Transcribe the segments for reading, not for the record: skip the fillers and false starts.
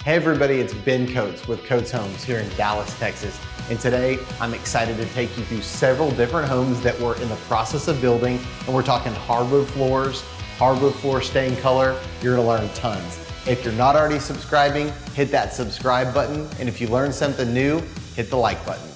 Hey everybody, it's Ben Coates with Coates Homes here in Dallas, Texas. And today I'm excited to take you through several different homes that we're in the process of building. And we're talking hardwood floors, hardwood floor stain color. You're gonna learn tons. If you're not already subscribing, hit that subscribe button. And if you learned something new, hit the like button.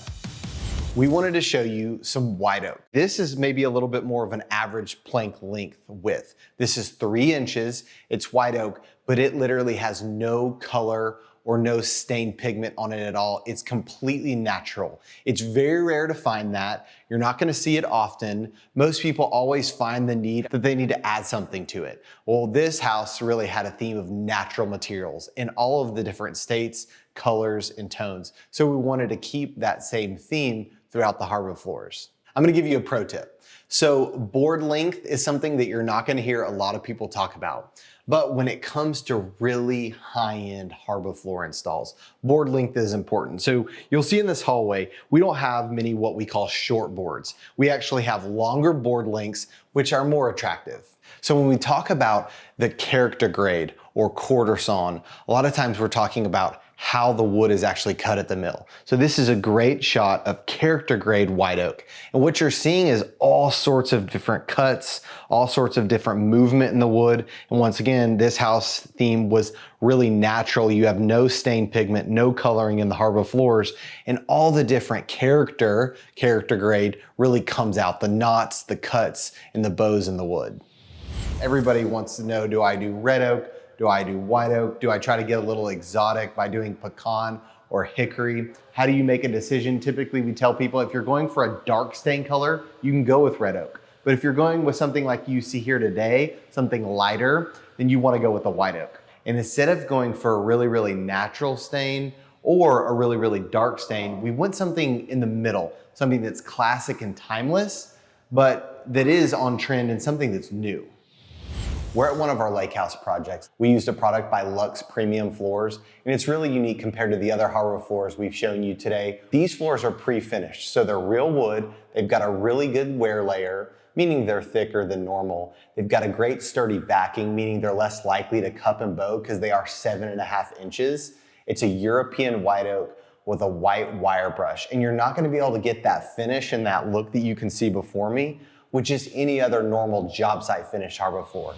We wanted to show you some white oak. This is maybe a little bit more of an average plank length width. This is 3 inches, it's white oak, but it literally has no color or no stained pigment on it at all. It's completely natural. It's very rare to find that. You're not gonna see it often. Most people always find the need that they need to add something to it. Well, this house really had a theme of natural materials in all of the different states, colors, and tones. So we wanted to keep that same theme throughout the hardwood floors. I'm gonna give you a pro tip. So board length is something that you're not gonna hear a lot of people talk about. But when it comes to really high-end hardwood floor installs, board length is important. So you'll see in this hallway, we don't have many what we call short boards. We actually have longer board lengths, which are more attractive. So when we talk about the character grade or quarter sawn, a lot of times we're talking about how the wood is actually cut at the mill. So this is a great shot of character grade white oak. And what you're seeing is all sorts of different cuts, all sorts of different movement in the wood. And once again, this house theme was really natural. You have no stained pigment, no coloring in the hardwood floors, and all the different character grade really comes out. The knots, the cuts, and the bows in the wood. Everybody wants to know, do I do red oak? Do I do white oak? Do I try to get a little exotic by doing pecan or hickory? How do you make a decision? Typically we tell people if you're going for a dark stain color, you can go with red oak. But if you're going with something like you see here today, something lighter, then you want to go with the white oak. And instead of going for a really, really natural stain or a really, really dark stain, we want something in the middle, something that's classic and timeless, but that is on trend and something that's new. We're at one of our lake house projects. We used a product by Luxe Premium Floors, and it's really unique compared to the other hardwood floors we've shown you today. These floors are pre-finished, so they're real wood. They've got a really good wear layer, meaning they're thicker than normal. They've got a great sturdy backing, meaning they're less likely to cup and bow because they are 7.5 inches. It's a European white oak with a white wire brush, and you're not gonna be able to get that finish and that look that you can see before me with just any other normal job site finished hardwood floor.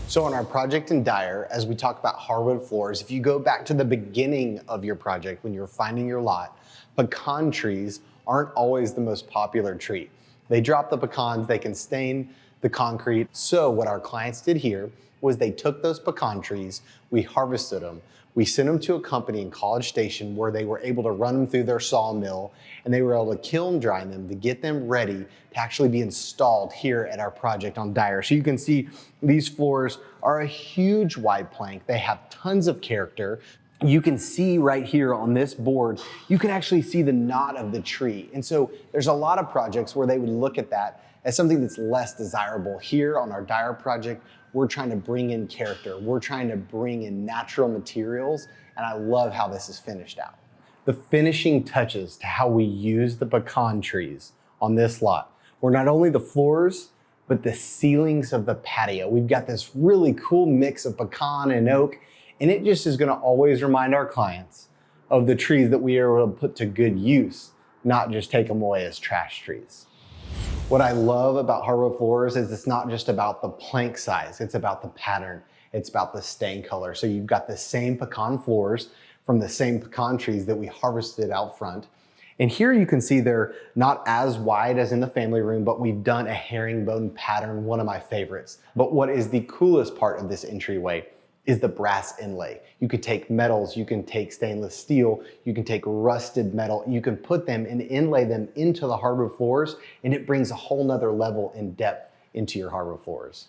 So on our project in Dyer, as we talk about hardwood floors, if you go back to the beginning of your project when you're finding your lot, pecan trees aren't always the most popular tree. They drop the pecans, they can stain the concrete. So what our clients did here was they took those pecan trees, we harvested them, we sent them to a company in College Station where they were able to run them through their sawmill, and they were able to kiln dry them to get them ready to actually be installed here at our project on Dyer. So you can see these floors are a huge wide plank. They have tons of character. You can see right here on this board, you can actually see the knot of the tree. And so there's a lot of projects where they would look at that as something that's less desirable. Here on our Dyer project, we're trying to bring in character. We're trying to bring in natural materials, and I love how this is finished out. The finishing touches to how we use the pecan trees on this lot were not only the floors, but the ceilings of the patio. We've got this really cool mix of pecan and oak, and it just is gonna always remind our clients of the trees that we are able to put to good use, not just take them away as trash trees. What I love about hardwood floors is it's not just about the plank size, it's about the pattern, it's about the stain color. So you've got the same pecan floors from the same pecan trees that we harvested out front. And here you can see they're not as wide as in the family room, but we've done a herringbone pattern, one of my favorites. But what is the coolest part of this entryway is the brass inlay. You could take metals, you can take stainless steel, you can take rusted metal, you can put them and inlay them into the hardwood floors, and it brings a whole nother level in depth into your hardwood floors.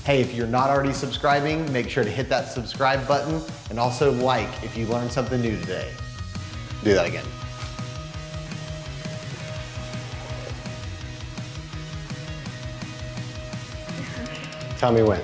Hey, if you're not already subscribing, make sure to hit that subscribe button and also like if you learned something new today. Do that again. Tell me when.